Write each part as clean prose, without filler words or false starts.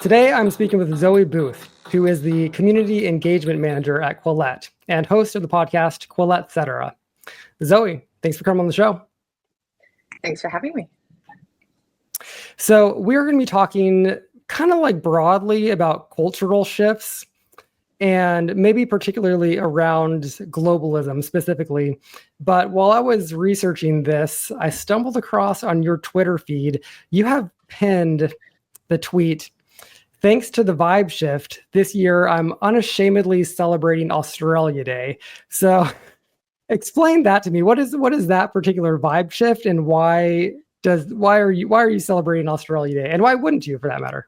Today, I'm speaking with Zoe Booth, who is the Community Engagement Manager at Quillette and host of the podcast Quillette Cetera. Zoe, thanks for coming on the show. Thanks for having me. So we're going to be talking kind of like broadly about cultural shifts and maybe particularly around globalism specifically. But while I was researching this, I stumbled across on your Twitter feed, you have pinned the tweet, "Thanks to the vibe shift, this year I'm unashamedly celebrating Australia Day." So explain that to me. What is that particular vibe shift, and why are you celebrating Australia Day, and why wouldn't you, for that matter?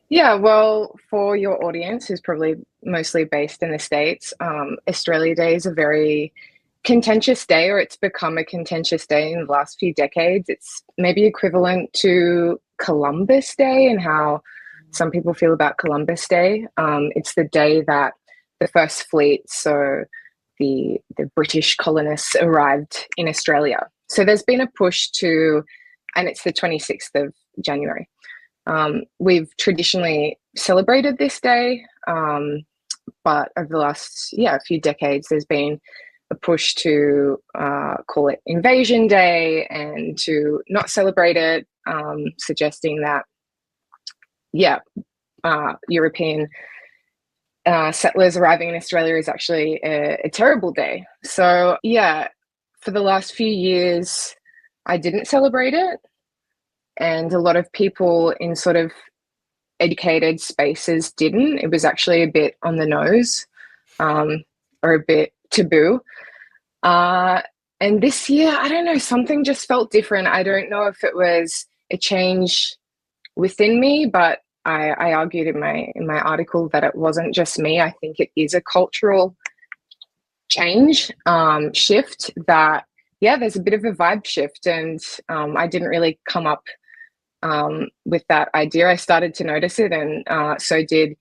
Yeah, well, for your audience, who's probably mostly based in the States, Australia Day is a very contentious day, or it's become a contentious day in the last few decades. It's maybe equivalent to Columbus Day and how some people feel about Columbus Day. It's the day that the first fleet, so the British colonists, arrived in Australia. So there's been a push to, and it's the 26th of January. We've traditionally celebrated this day, but over the last few decades, there's been a push to call it Invasion Day and to not celebrate it, suggesting that, European settlers arriving in Australia is actually a terrible day. So, for the last few years, I didn't celebrate it. And a lot of people in sort of educated spaces didn't. It was actually a bit on the nose, or a bit taboo. And this year, I don't know, something just felt different. I don't know if it was a change within me, but I argued in my article that it wasn't just me. I think it is a cultural change, shift that, there's a bit of a vibe shift. And I didn't really come up with that idea. I started to notice it, and so did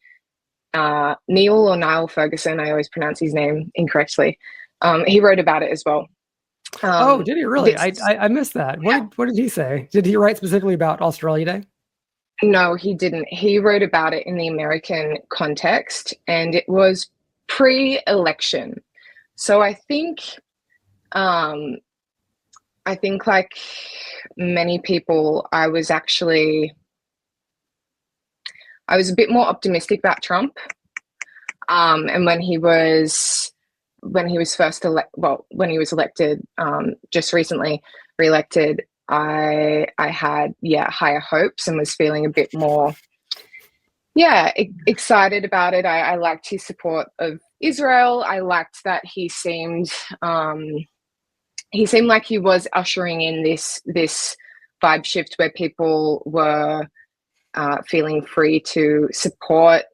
Niall Ferguson. I always pronounce his name incorrectly. He wrote about it as well. Did he really? I missed that. What did he say? Did he write specifically about Australia Day? No, he didn't. He wrote about it in the American context, and it was pre-election. So I think like many people, I was a bit more optimistic about Trump. And when he was elected, just recently reelected, I had higher hopes and was feeling a bit more excited about it. I liked his support of Israel. I liked that he seemed like he was ushering in this vibe shift where people were feeling free to support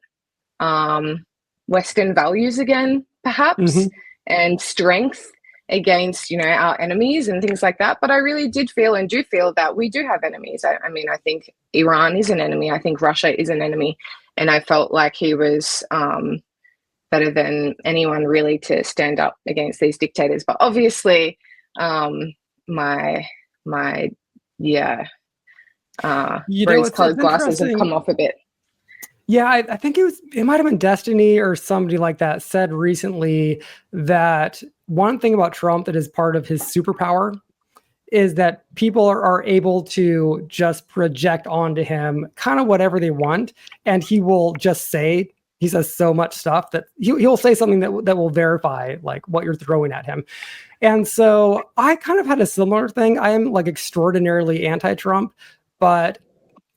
Western values again, perhaps, and strength against, our enemies and things like that. But I really did feel and do feel that we do have enemies. I mean, I think Iran is an enemy. I think Russia is an enemy. And I felt like he was better than anyone really to stand up against these dictators. But obviously, my rose-colored glasses have come off a bit. Yeah, I think it might have been Destiny or somebody like that said recently that one thing about Trump that is part of his superpower is that people are able to just project onto him kind of whatever they want, and he will just say, he says so much stuff that he'll say something that will verify like what you're throwing at him. And so I kind of had a similar thing. I am like extraordinarily anti-Trump, but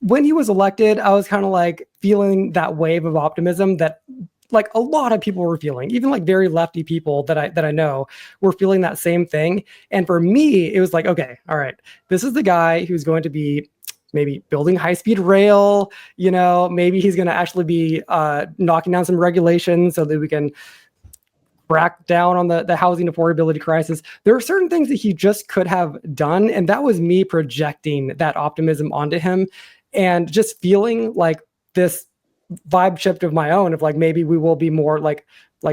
when he was elected, I was kind of like feeling that wave of optimism that like a lot of people were feeling, even like very lefty people that I know were feeling that same thing. And for me, it was like, okay, all right, this is the guy who's going to be maybe building high-speed rail, maybe he's going to actually be knocking down some regulations so that we can crack down on the housing affordability crisis. There are certain things that he just could have done. And that was me projecting that optimism onto him and just feeling like this vibe shift of my own of like, maybe we will be more like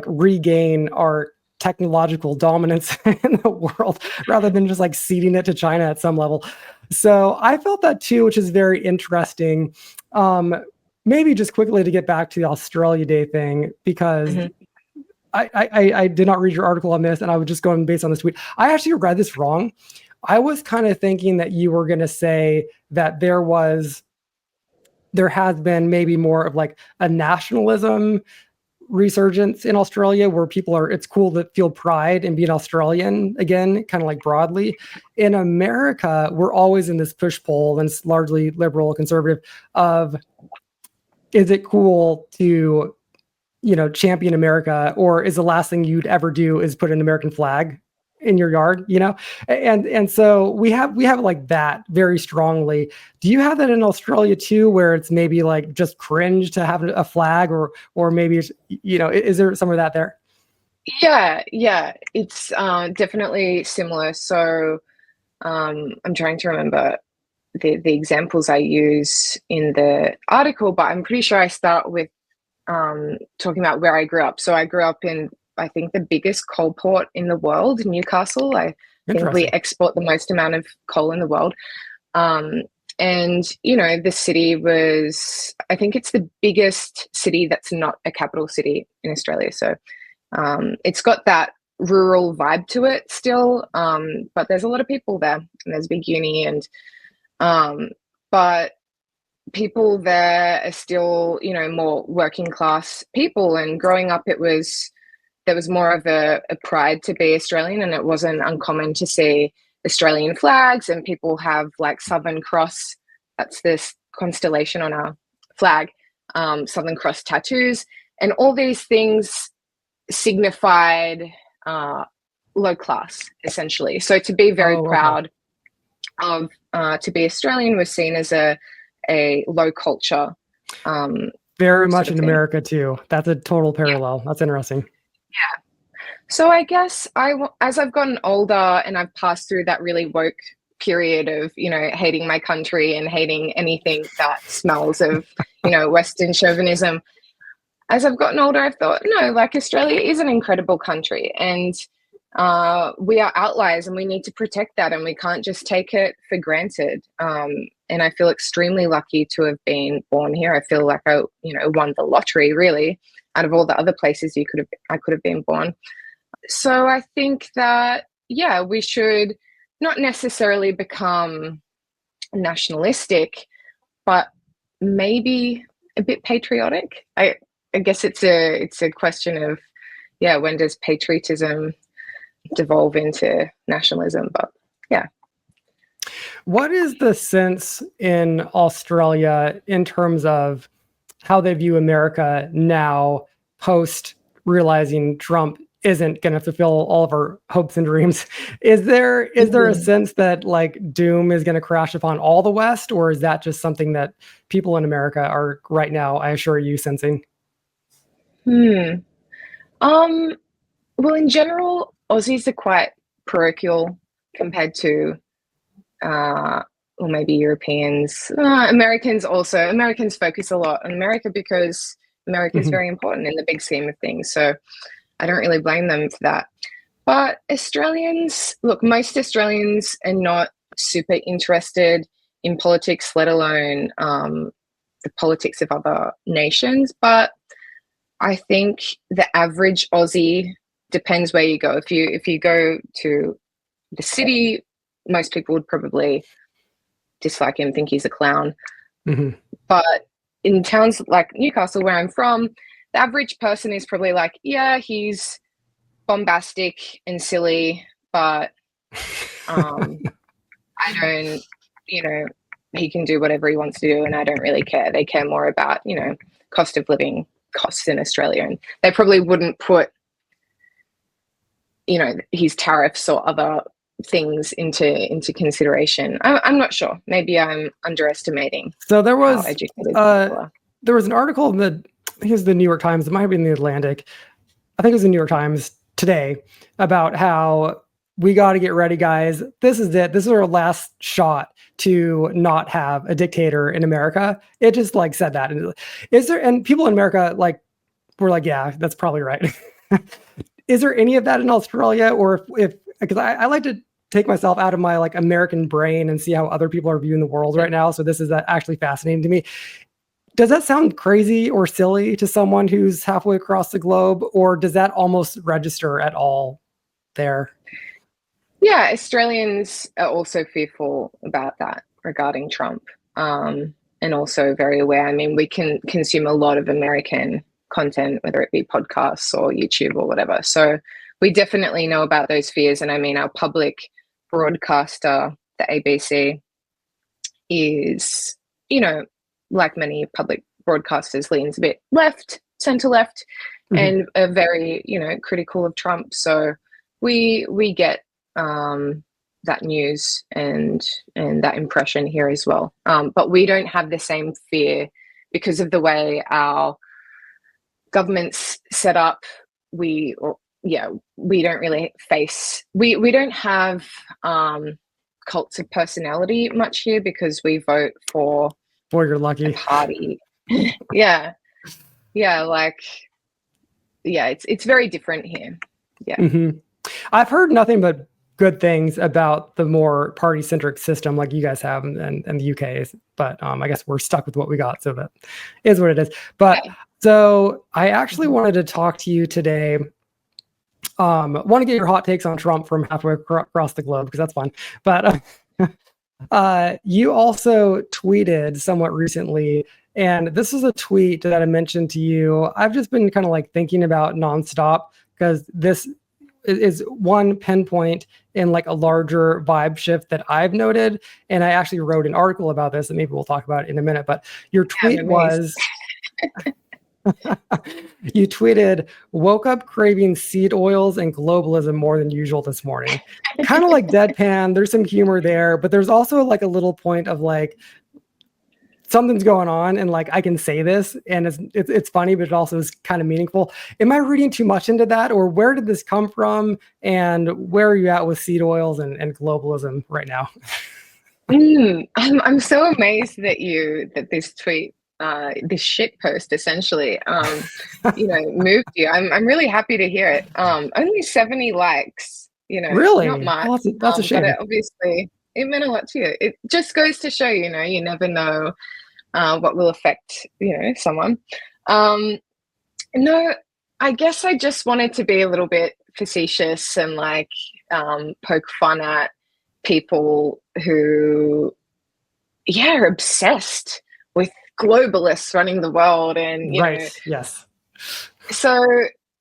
regain our technological dominance in the world rather than just like ceding it to China at some level. So I felt that too, which is very interesting. Um, maybe just quickly to get back to the Australia Day thing, because I did not read your article on this, and I was just going based on this tweet. I actually read this wrong. I was kind of thinking that you were going to say that there has been maybe more of like a nationalism resurgence in Australia, where it's cool to feel pride and be an Australian again, kind of like broadly. In America, we're always in this push-pull, and it's largely liberal, conservative, of is it cool to, champion America, or is the last thing you'd ever do is put an American flag in your yard, and so we have like that very strongly. Do you have that in Australia too, where it's maybe like just cringe to have a flag, or maybe it's, is there some of that there? Yeah, it's definitely similar. So I'm trying to remember the examples I use in the article, but I'm pretty sure I start with talking about where I grew up. So I grew up in, I think, the biggest coal port in the world, Newcastle. I think we export the most amount of coal in the world. And, the city was, I think it's the biggest city that's not a capital city in Australia. So it's got that rural vibe to it still, but there's a lot of people there, and there's a big uni, and but people there are still, more working class people. And growing up, there was more of a pride to be Australian, and it wasn't uncommon to see Australian flags, and people have like Southern Cross, that's this constellation on our flag, Southern Cross tattoos, and all these things signified low class, essentially. So to be very proud of to be Australian was seen as a low culture. Very much in America too. That's a total parallel. That's interesting. Yeah. So I guess as I've gotten older and I've passed through that really woke period of, hating my country and hating anything that smells of, Western chauvinism, as I've gotten older, I've thought, no, like Australia is an incredible country, and we are outliers, and we need to protect that, and we can't just take it for granted. And I feel extremely lucky to have been born here. I feel like I, won the lottery, really, out of all the other places I could have been born. So I think that, we should not necessarily become nationalistic, but maybe a bit patriotic. I guess it's a question of, when does patriotism devolve into nationalism? But yeah. What is the sense in Australia in terms of how they view America now, post realizing Trump isn't going to fulfill all of our hopes and dreams? Is there a sense that like doom is going to crash upon all the West, or is that just something that people in America are right now, I assure you, sensing? Well, in general, Aussies are quite parochial compared to, or maybe Europeans. Americans also. Americans focus a lot on America because America is very important in the big scheme of things. So I don't really blame them for that. But Australians, look, most Australians are not super interested in politics, let alone the politics of other nations. But I think the average Aussie, depends where you go. If you go to the city, most people would probably dislike him, think he's a clown. But in towns like Newcastle, where I'm from, the average person is probably like, yeah, he's bombastic and silly, but I don't, he can do whatever he wants to do, and I don't really care. They care more about, cost of living costs in Australia, and they probably wouldn't put, his tariffs or other things into consideration. I'm not sure. Maybe I'm underestimating. So there was an article in I think it was the New York Times. It might have been the Atlantic. I think it was the New York Times today, about how we got to get ready, guys. This is it. This is our last shot to not have a dictator in America. It just like said that. And people in America were like, yeah, that's probably right. Is there any of that in Australia? Or if because I like to take myself out of my like American brain and see how other people are viewing the world right now. So this is actually fascinating to me. Does that sound crazy or silly to someone who's halfway across the globe, or does that almost register at all there? Yeah, Australians are also fearful about that regarding Trump, and also very aware. I mean, we can consume a lot of American content, whether it be podcasts or YouTube or whatever. So we definitely know about those fears. And I mean, our public broadcaster, the ABC, is, like many public broadcasters, leans a bit left, center left, and are very, critical of Trump. So we get that news and that impression here as well. But we don't have the same fear because of the way our government's set up. We don't really face. We don't have cults of personality much here because we vote for. Boy, you're lucky. A party. yeah, it's very different here. Yeah. I've heard nothing but good things about the more party-centric system like you guys have and the UK, but I guess we're stuck with what we got, so that is what it is. But so I actually wanted to talk to you today. Want to get your hot takes on Trump from halfway across the globe, because that's fun. But you also tweeted somewhat recently, and this is a tweet that I mentioned to you. I've just been kind of like thinking about nonstop, because this is one pinpoint in like a larger vibe shift that I've noted. And I actually wrote an article about this, and maybe we'll talk about it in a minute. But your tweet was, you tweeted, woke up craving seed oils and globalism more than usual this morning. Kind of like deadpan. There's some humor there, but there's also like a little point of like, something's going on, and like I can say this, and it's funny, but it also is kind of meaningful. Am I reading too much into that, or where did this come from, and where are you at with seed oils and globalism right now? I'm so amazed that this tweet, this shit post essentially, moved you. I'm really happy to hear it. Only 70 likes, really? not much. Oh, that's a shame. But obviously it meant a lot to you. It just goes to show, you never know what will affect, someone. No, I guess I just wanted to be a little bit facetious and like poke fun at people who, are obsessed with globalists running the world, and yes. So,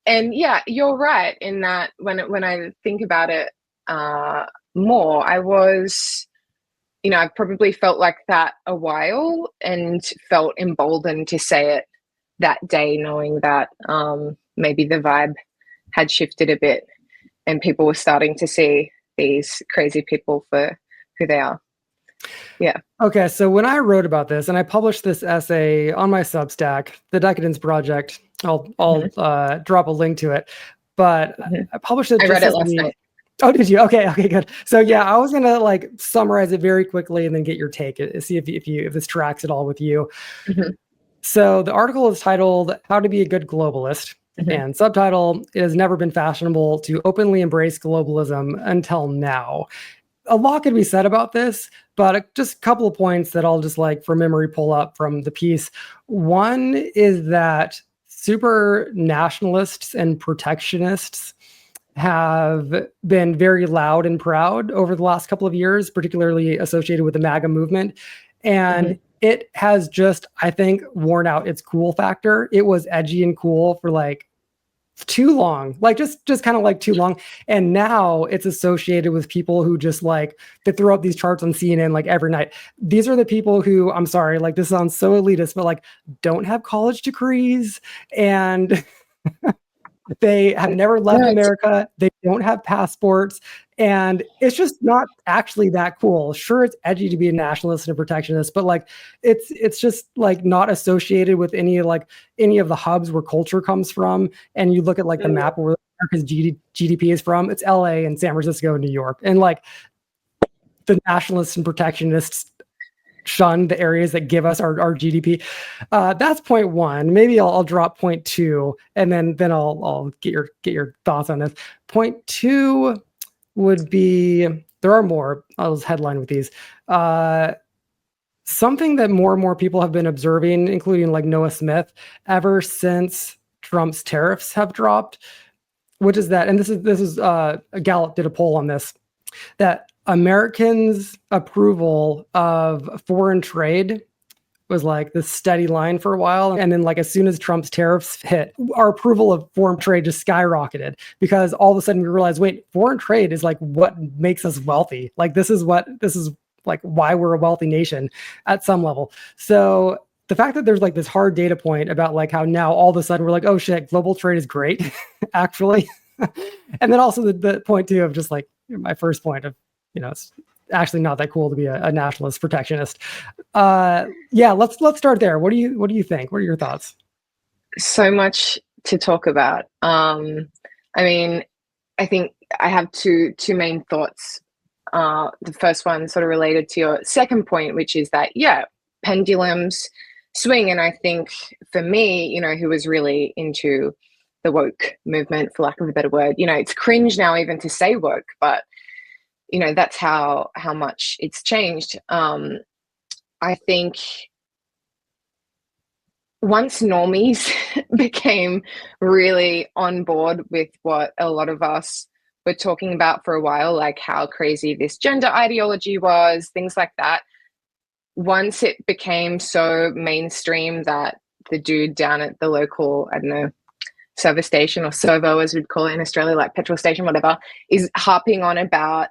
and you're right in that when I think about it more, I was, I probably felt like that a while and felt emboldened to say it that day, knowing that maybe the vibe had shifted a bit and people were starting to see these crazy people for who they are. Yeah. Okay, so when I wrote about this, and I published this essay on my Substack, The Decadence Project, I'll drop a link to it, but I published it. I read it last night. Oh, did you? Okay, good. So I was gonna like summarize it very quickly and then get your take, see if this tracks at all with you. So the article is titled "How to Be a Good Globalist," and subtitle: "It has never been fashionable to openly embrace globalism until now." A lot could be said about this, but just a couple of points that I'll just like for memory pull up from the piece. One is that super nationalists and protectionists have been very loud and proud over the last couple of years, particularly associated with the MAGA movement. And it has just, I think, worn out its cool factor. It was edgy and cool for like too long, like just kind of like too long. And now it's associated with people who just like, they throw up these charts on CNN like every night. These are the people who, I'm sorry, like this sounds so elitist, but like don't have college degrees, and they have never left America. They don't have passports. And it's just not actually that cool. Sure, it's edgy to be a nationalist and a protectionist, but like it's just like not associated with any of the hubs where culture comes from. And you look at like the map where America's GDP is from, it's LA and San Francisco and New York. And like the nationalists and protectionists shun the areas that give us our GDP. That's point one. Maybe I'll drop point two, and then I'll get your thoughts on this. Point two would be, there are more. I'll just headline with these. something that more and more people have been observing, including like Noah Smith, ever since Trump's tariffs have dropped, which is that, and this is Gallup did a poll on this, that Americans' approval of foreign trade was like this steady line for a while. And then like as soon as Trump's tariffs hit, our approval of foreign trade just skyrocketed, because all of a sudden we realized, wait, foreign trade is like what makes us wealthy. Like this is like why we're a wealthy nation at some level. So the fact that there's like this hard data point about like how now all of a sudden we're like, oh shit, global trade is great, actually. And then also the point too of just like my first point of, it's actually not that cool to be a nationalist protectionist. Yeah, let's start there. What do you think? What are your thoughts? So much to talk about. I mean, I think I have two main thoughts. The first one sort of related to your second point, which is that, pendulums swing. And I think for me, who was really into the woke movement, for lack of a better word, it's cringe now even to say woke, but that's how much it's changed. I think once normies became really on board with what a lot of us were talking about for a while, like how crazy this gender ideology was, things like that. Once it became so mainstream that the dude down at the local, I don't know, service station, or servo as we'd call it in Australia, like petrol station, whatever, is harping on about,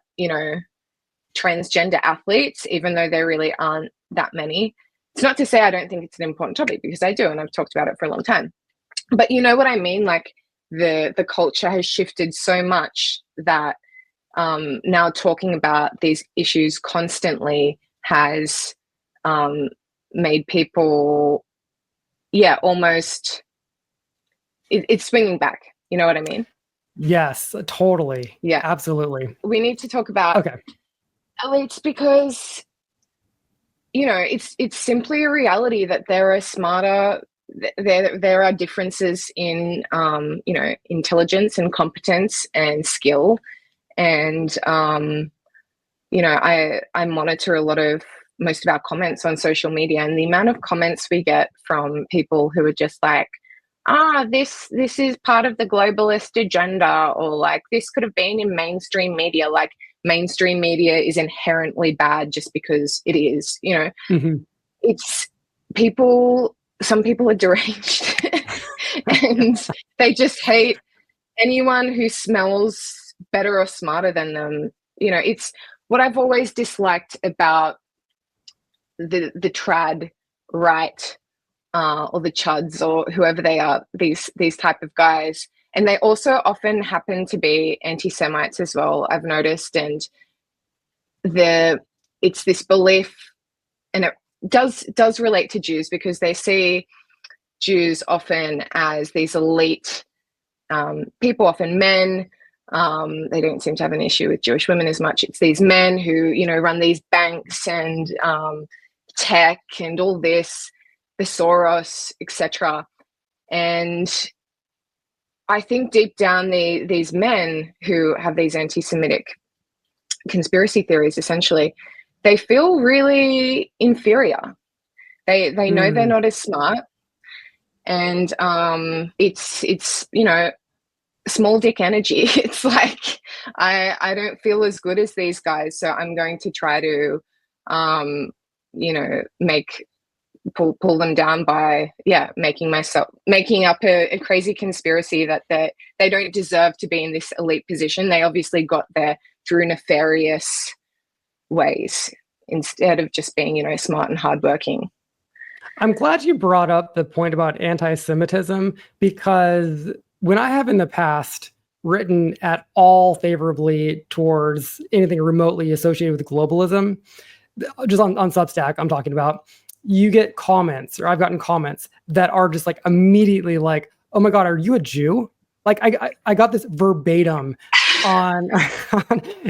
transgender athletes, even though there really aren't that many. It's not to say I don't think it's an important topic, because I do, and I've talked about it for a long time. But you know what I mean? Like the culture has shifted so much that now talking about these issues constantly has made people, almost, it's swinging back. You know what I mean? Yes, totally. Yeah, absolutely. We need to talk about elites, because it's simply a reality that there are smarter, there are differences in intelligence and competence and skill, and I monitor most of our comments on social media, and the amount of comments we get from people who are just like, this is part of the globalist agenda, or like this could have been in mainstream media. Like mainstream media is inherently bad just because it is, It's people, some people are deranged and they just hate anyone who smells better or smarter than them. It's what I've always disliked about the trad right, or the chuds, or whoever they are, these type of guys. And they also often happen to be anti-Semites as well, I've noticed. And it's this belief, and it does relate to Jews, because they see Jews often as these elite people, often men. They don't seem to have an issue with Jewish women as much. It's these men who, run these banks and tech and all this, the Soros, etc. And I think deep down, these men who have these anti-Semitic conspiracy theories, essentially, they feel really inferior. They know they're not as smart, and it's small dick energy. It's like I don't feel as good as these guys, so I'm going to try to pull them down by making up a crazy conspiracy that they don't deserve to be in this elite position. They obviously got there through nefarious ways instead of just being smart and hardworking. I'm glad you brought up the point about anti-Semitism, because when I have in the past written at all favorably towards anything remotely associated with globalism, just on SUBSTACK I'm talking about, you get comments, or I've gotten comments that are just like immediately like, oh my God, are you a Jew? Like I got this verbatim on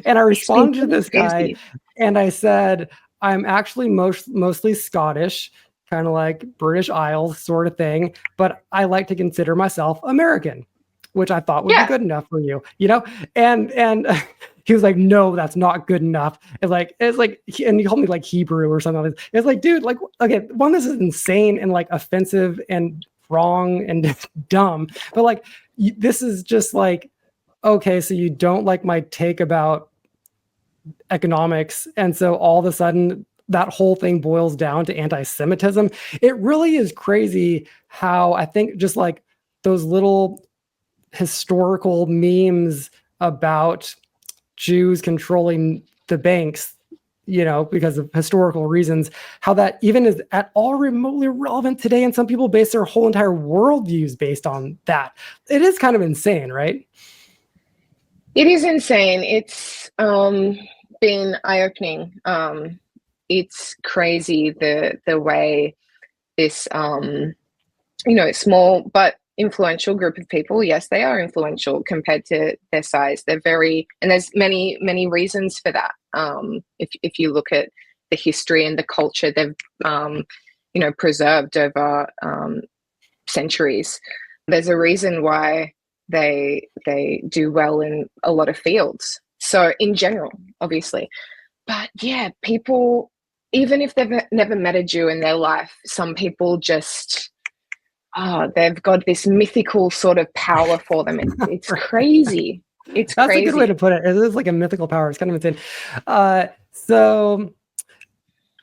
and I responded to this guy and I said, I'm actually mostly Scottish, kind of like British Isles sort of thing, but I like to consider myself American, which I thought would be good enough for you, and he was like, no, that's not good enough. And he called me like Hebrew or something. It's like, dude, like, okay, one, this is insane and like offensive and wrong and dumb, but like, this is just like, okay, so you don't like my take about economics, and so all of a sudden that whole thing boils down to anti-Semitism. It really is crazy how I think just like those little historical memes about Jews controlling the banks, because of historical reasons, how that even is at all remotely relevant today. And some people base their whole entire worldviews based on that. It is kind of insane, right? It is insane. It's been eye-opening. It's crazy the way this small but influential group of people, yes, they are influential compared to their size. They're and there's many reasons for that. If you look at the history and the culture they've preserved over centuries, there's a reason why they do well in a lot of fields. So in general, obviously, but yeah, people, even if they've never met a Jew in their life, some people just, they've got this mythical sort of power for them. It's crazy. It's That's crazy. a good way to put it. It is like a mythical power. It's kind of insane. So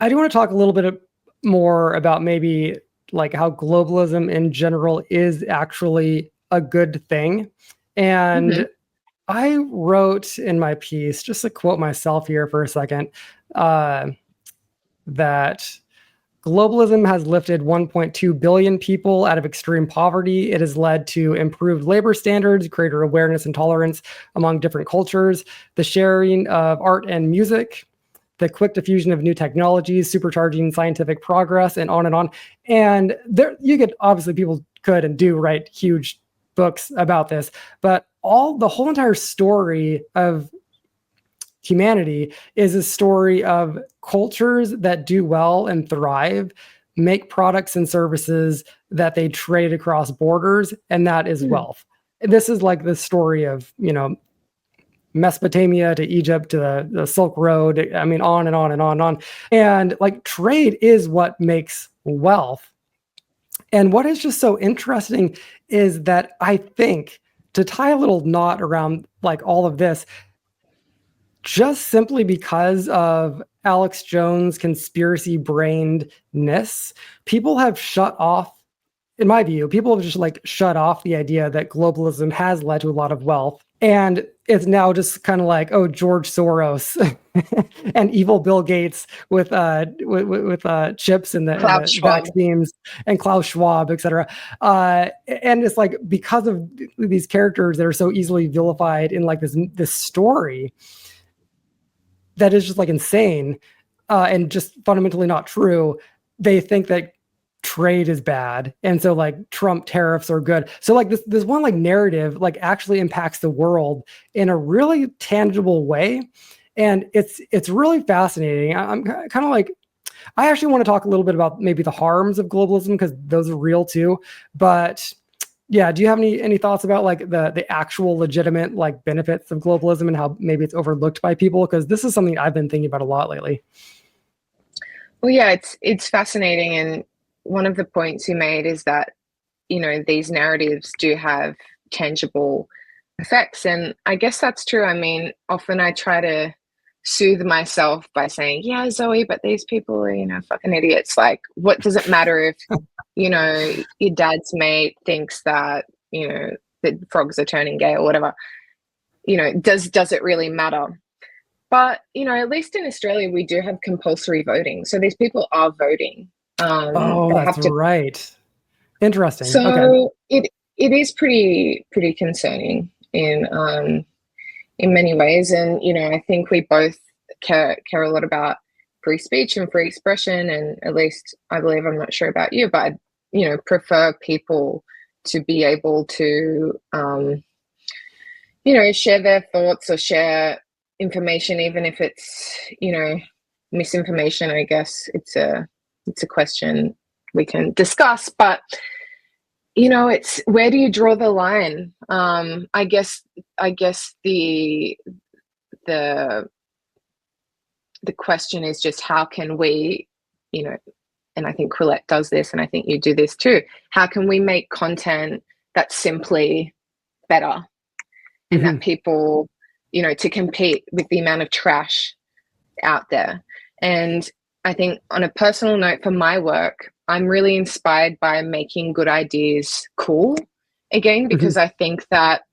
I do want to talk a little bit more about maybe like how globalism in general is actually a good thing. And I wrote in my piece, just to quote myself here for a second, that globalism has lifted 1.2 billion people out of extreme poverty. It has led to improved labor standards, greater awareness and tolerance among different cultures, the sharing of art and music, the quick diffusion of new technologies, supercharging scientific progress, and on and on. And there, obviously people could and do write huge books about this, but the whole entire story of humanity is a story of cultures that do well and thrive, make products and services that they trade across borders, and that is wealth. This is like the story of, Mesopotamia to Egypt to the Silk Road. I mean, on and on and on and on. And like trade is what makes wealth. And what is just so interesting is that I think, to tie a little knot around like all of this, just simply because of Alex Jones' conspiracy brainedness, people have shut off, in my view, people have just like shut off the idea that globalism has led to a lot of wealth. And it's now just kind of like, oh, George Soros and evil Bill Gates with chips and the vaccines, and Klaus Schwab, et cetera. And it's like, because of these characters that are so easily vilified in like this story that is just like insane and just fundamentally not true, they think that trade is bad, and so like Trump tariffs are good. So like this one like narrative like actually impacts the world in a really tangible way, and it's really fascinating. I'm kind of like, I actually want to talk a little bit about maybe the harms of globalism, because those are real too. But yeah, do you have any thoughts about like the actual legitimate like benefits of globalism and how maybe it's overlooked by people? Because this is something I've been thinking about a lot lately. Well, yeah, it's fascinating, and one of the points you made is that, these narratives do have tangible effects. And I guess that's true. I mean, often I try to soothe myself by saying, yeah, Zoe, but these people are, fucking idiots. Like, what does it matter if, your dad's mate thinks that, the frogs are turning gay or whatever? Does it really matter? But, at least in Australia, we do have compulsory voting. So these people are voting. That's right. Interesting. So okay. It is pretty concerning in many ways, and I think we both care a lot about free speech and free expression, and at least I believe, I'm not sure about you, but I prefer people to be able to share their thoughts or share information, even if it's misinformation. I guess it's a question we can discuss, but it's, where do you draw the line? I guess the the question is just how can we, you know, and I think Quillette does this, and I think you do this too. How can we make content that's simply better and that people, you know, to compete with the amount of trash out there? And I think on a personal note for my work, I'm really inspired by making good ideas cool again, because I think that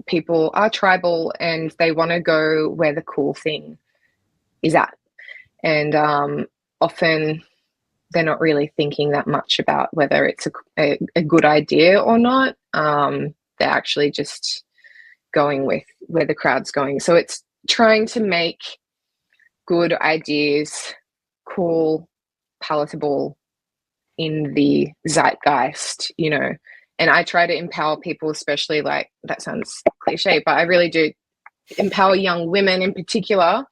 people are tribal and they want to go where the cool thing is at. And often they're not really thinking that much about whether it's a good idea or not. They're actually just going with where the crowd's going. So it's trying to make good ideas cool, palatable in the zeitgeist, you know. And I try to empower people, especially, like, that sounds cliche, but I really do empower young women in particular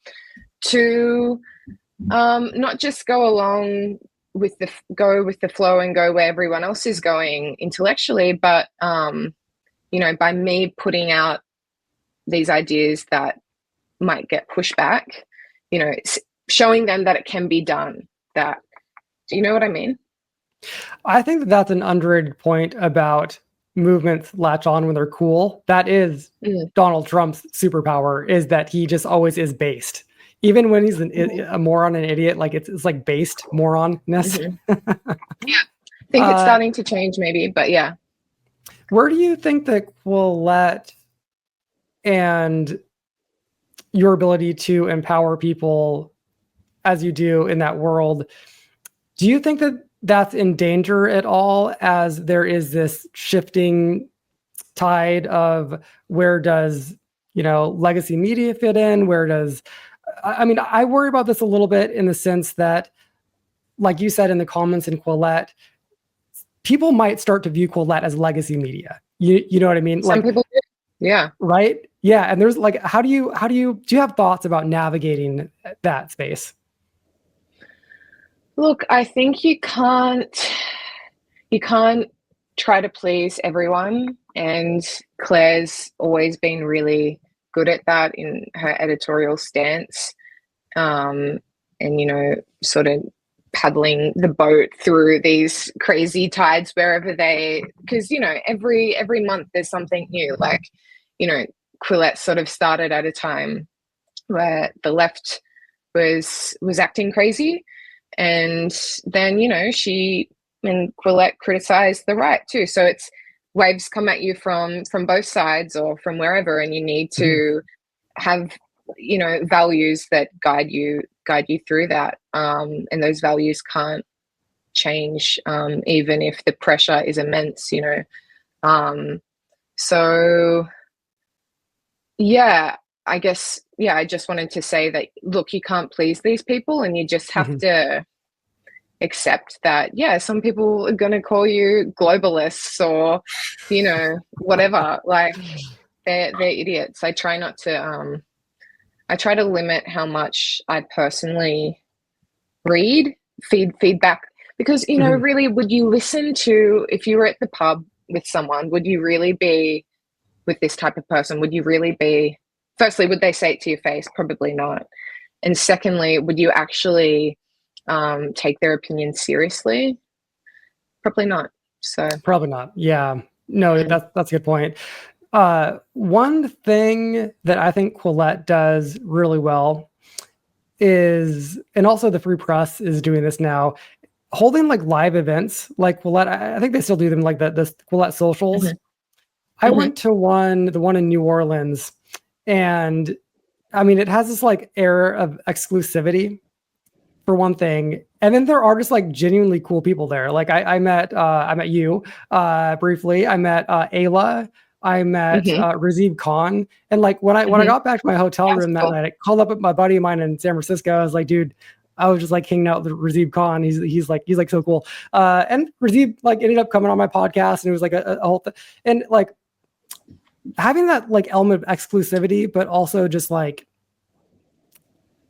to not just go along with the flow and go where everyone else is going intellectually, but you know, by me putting out these ideas that might get pushback, you know, it's showing them that it can be done. That, do you know what I mean? I think that that's an underrated point about movements latch on when they're cool. That is Donald Trump's superpower, is that he just always is based. Even when he's a moron, an idiot, like it's like based moron-ness. Yeah, I think it's starting to change maybe, but yeah. Where do you think that Quillette and your ability to empower people as you do in that world, do you think that that's in danger at all, as there is this shifting tide of where does, you know, legacy media fit in? Where does, I mean, I worry about this a little bit in the sense that, like you said in the comments in Quillette, people might start to view Quillette as legacy media. You know what I mean? Some people do. Yeah. Right. Yeah. And there's like, do you have thoughts about navigating that space? Look, I think you can't try to please everyone, and Claire's always been really good at that in her editorial stance, and, you know, sort of paddling the boat through these crazy tides wherever because, you know, every month there's something new. Like, you know, Quillette sort of started at a time where the left was acting crazy. And then, you know, Quillette criticized the right too. So it's waves come at you from both sides or from wherever, and you need to have, you know, values that guide you through that. And those values can't change, even if the pressure is immense, you know. So yeah, I guess, yeah, I just wanted to say that, look, you can't please these people, and you just have to accept that, yeah, some people are going to call you globalists or, you know, whatever. Like, they're idiots. I try to limit how much I personally read feedback, because, you know, really, would you listen to, if you were at the pub with someone, would you really be with this type of person? Would you really be, firstly, would they say it to your face? Probably not. And secondly, would you actually take their opinion seriously? Probably not. So probably not. Yeah, no, that's a good point. One thing that I think Quillette does really well is, and also the Free Press is doing this now, holding like live events. Like Quillette, I think they still do them, like the Quillette socials. I went to the one in New Orleans, and I mean, it has this like air of exclusivity for one thing. And then there are just like genuinely cool people there. Like I met you briefly. I met Ayla. I met Razib Khan. And like when I got back to my hotel room that night, I called up with my buddy of mine in San Francisco. I was like, dude, I was just like hanging out with Razib Khan. He's like so cool. And Razib like ended up coming on my podcast, and it was like a whole thing. And like having that like element of exclusivity, but also just like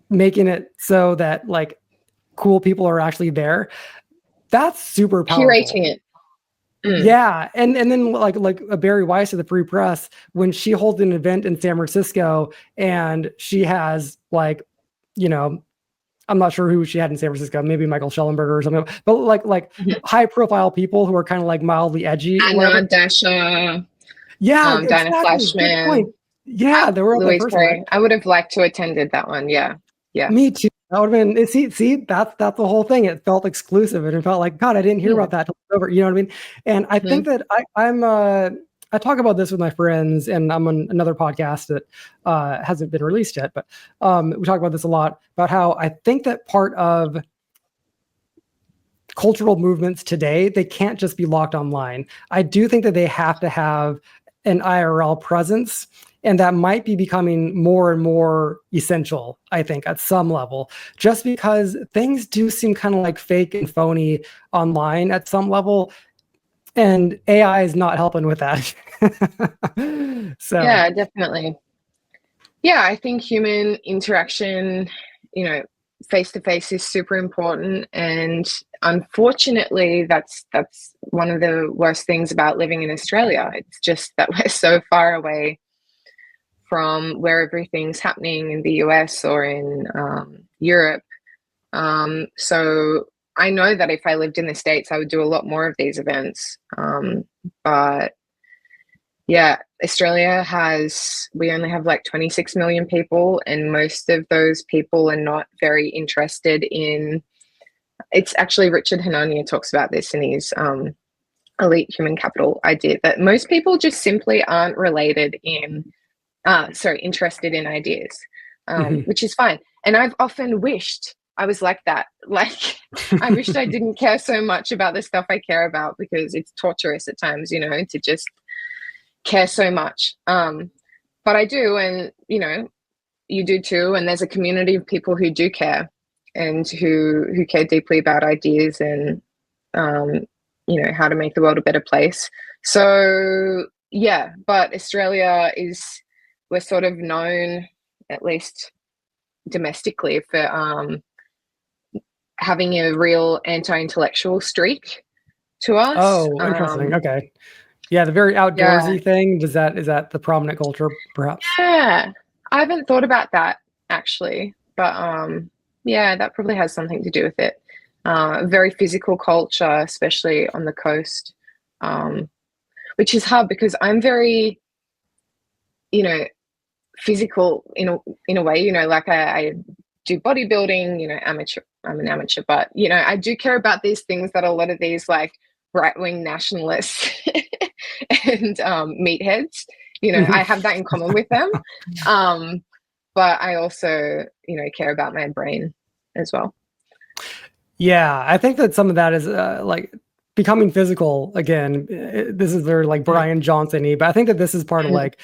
making it so that like cool people are actually there. That's super powerful. Curating it. Yeah, and then like Barry Weiss of the Free Press, when she holds an event in San Francisco and she has like, you know, I'm not sure who she had in San Francisco, maybe Michael Schellenberger or something, but like high profile people who are kind of like mildly edgy or whatever. Anna, Dasha, Yeah, Dinah exactly. Good Flashman, point. Yeah, they were at that Louise first one, right? Gray. I would have liked to attended that one. Yeah. Yeah. Me too. That would have been see that's the whole thing. It felt exclusive and it felt like God, I didn't hear about that till it's over. You know what I mean? And I think that I talk about this with my friends, and I'm on another podcast that hasn't been released yet, but we talk about this a lot about how I think that part of cultural movements today, they can't just be locked online. I do think that they have to have an IRL presence, and that might be becoming more and more essential, I think, at some level, just because things do seem kind of like fake and phony online at some level, and AI is not helping with that. So yeah, definitely. Yeah, I think human interaction, face to face is super important, and unfortunately, that's one of the worst things about living in Australia. It's just that we're so far away from where everything's happening in the US or in Europe. So I know that if I lived in the States, I would do a lot more of these events. But yeah, Australia we only have like 26 million people, and most of those people are not very interested in, it's actually Richard Hanania talks about this in his Elite Human Capital idea, that most people just simply aren't interested in ideas, which is fine. And I've often wished I was like that. Like, I wished I didn't care so much about the stuff I care about, because it's torturous at times, to just care so much. But I do, and you do too. And there's a community of people who do care, and who care deeply about ideas and how to make the world a better place. So yeah, but Australia we're sort of known, at least domestically, for having a real anti-intellectual streak to us. Oh, interesting. Okay. Yeah, the very outdoorsy thing. Is that the prominent culture, perhaps? Yeah, I haven't thought about that actually, but yeah, that probably has something to do with it. Very physical culture, especially on the coast, which is hard because I'm very, physical in a way. Like I do bodybuilding. Amateur. I'm an amateur, but I do care about these things that a lot of these like right-wing nationalists and meatheads, I have that in common with them. But I also, care about my brain as well. Yeah, I think that some of that is like becoming physical again. This is very like Brian Johnson-y, but I think that this is part of like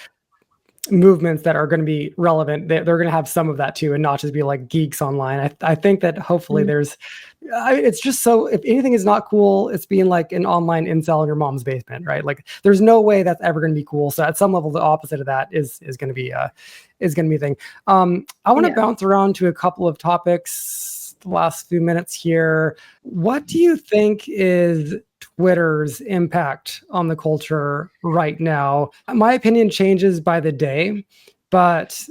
movements that are going to be relevant. They're going to have some of that too, and not just be like geeks online. I think that hopefully it's just so, if anything is not cool, it's being like an online incel in your mom's basement, right? Like there's no way that's ever going to be cool. So at some level, the opposite of that is going to be a thing. I want to bounce around to a couple of topics the last few minutes here. What do you think is Twitter's impact on the culture right now? My opinion changes by the day, but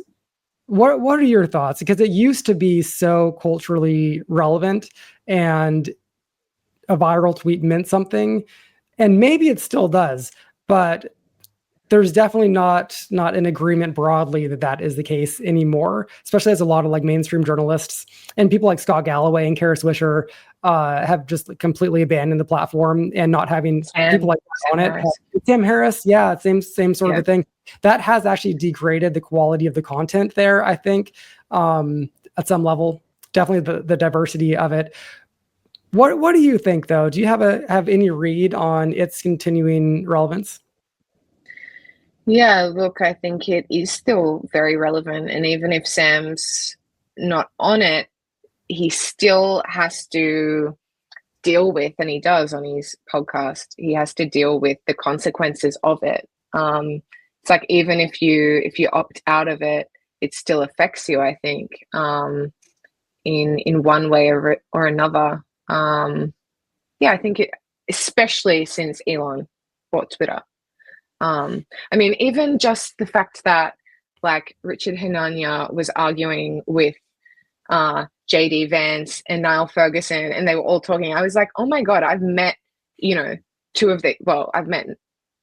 what are your thoughts? Because it used to be so culturally relevant, and a viral tweet meant something, and maybe it still does, but there's definitely not an agreement broadly that is the case anymore, especially as a lot of like mainstream journalists and people like Scott Galloway and Kara Swisher have just completely abandoned the platform, and not having people like that on it. Tim Harris, yeah, same sort of a thing. That has actually degraded the quality of the content there, I think, at some level. Definitely the diversity of it. What do you think, though? Do you have any read on its continuing relevance? Yeah, look, I think it is still very relevant. And even if Sam's not on it, he still has to deal with, and he does on his podcast, he has to deal with the consequences of it. It's like, even if you opt out of it, it still affects you, I think, in one way or another. Yeah, I think especially since Elon bought Twitter. I mean, even just the fact that like Richard Hanania was arguing with JD Vance and Niall Ferguson, and they were all talking. I was like, oh my God, I've met, I've met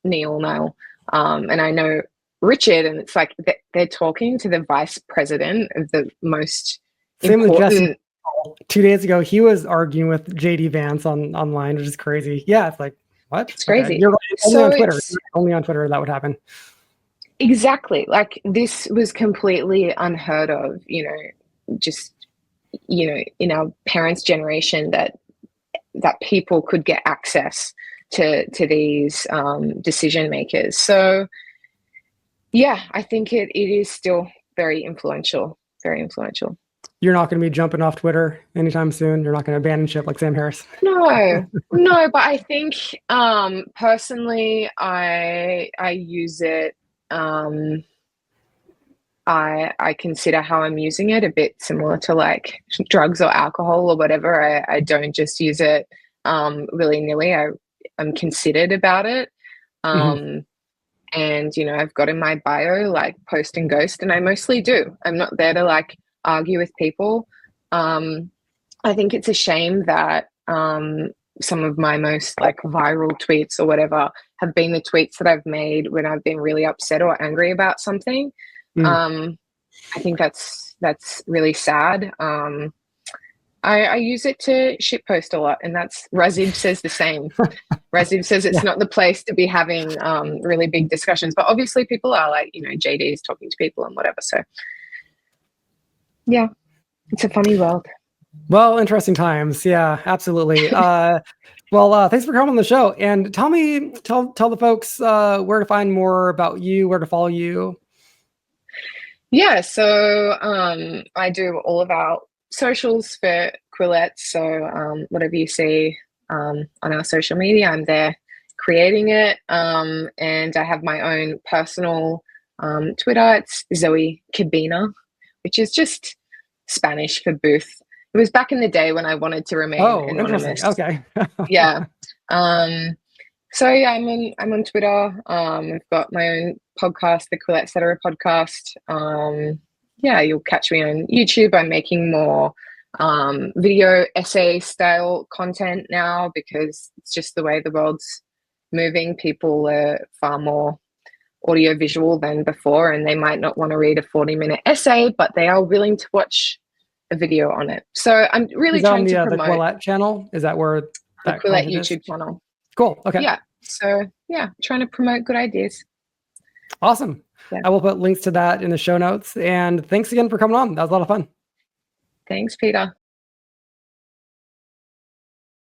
Niall, and I know Richard, and it's like they're talking to the vice president of the most important. 2 days ago, he was arguing with JD Vance online, which is crazy. Yeah, it's like, what? It's crazy. Okay. You're right. Only on Twitter. Only on Twitter that would happen. Exactly. Like this was completely unheard of, just, in our parents' generation that people could get access to these decision makers. So yeah, I think it is still very influential, very influential. You're not going to be jumping off Twitter anytime soon. You're not going to abandon ship like Sam Harris. No, but I think personally, I use it. I consider how I'm using it a bit similar to like drugs or alcohol or whatever. I don't just use it willy-nilly. I'm considered about it. And, I've got in my bio like post and ghost, and I mostly do. I'm not there to like argue with people. I think it's a shame that some of my most like viral tweets or whatever have been the tweets that I've made when I've been really upset or angry about something. I think that's really sad. I use it to shitpost a lot, and that's Razib says the same. Razib says it's not the place to be having really big discussions, but obviously people are like, JD is talking to people and whatever. So yeah, it's a funny world. Well, interesting times. Yeah, absolutely. Thanks for coming on the show, and tell the folks where to find more about you, where to follow you. Yeah, so I do all of our socials for Quillette. So whatever you see on our social media, I'm there creating it. And I have my own personal Twitter. It's Zoe Cabina, which is just Spanish for Booth. It was back in the day when I wanted to remain anonymous. Okay. Yeah. So yeah, I'm on Twitter. I've got my own podcast, the Quillette Cetera podcast. Yeah, you'll catch me on YouTube. I'm making more video essay style content now because it's just the way the world's moving. People are far more audio visual than before, and they might not want to read a 40-minute essay, but they are willing to watch a video on it. So I'm really trying to promote the Quillette channel. Is that where the Quillette YouTube channel? Cool. Okay. Yeah. So yeah, trying to promote good ideas. Awesome. Yeah. I will put links to that in the show notes. And thanks again for coming on. That was a lot of fun. Thanks, Peter.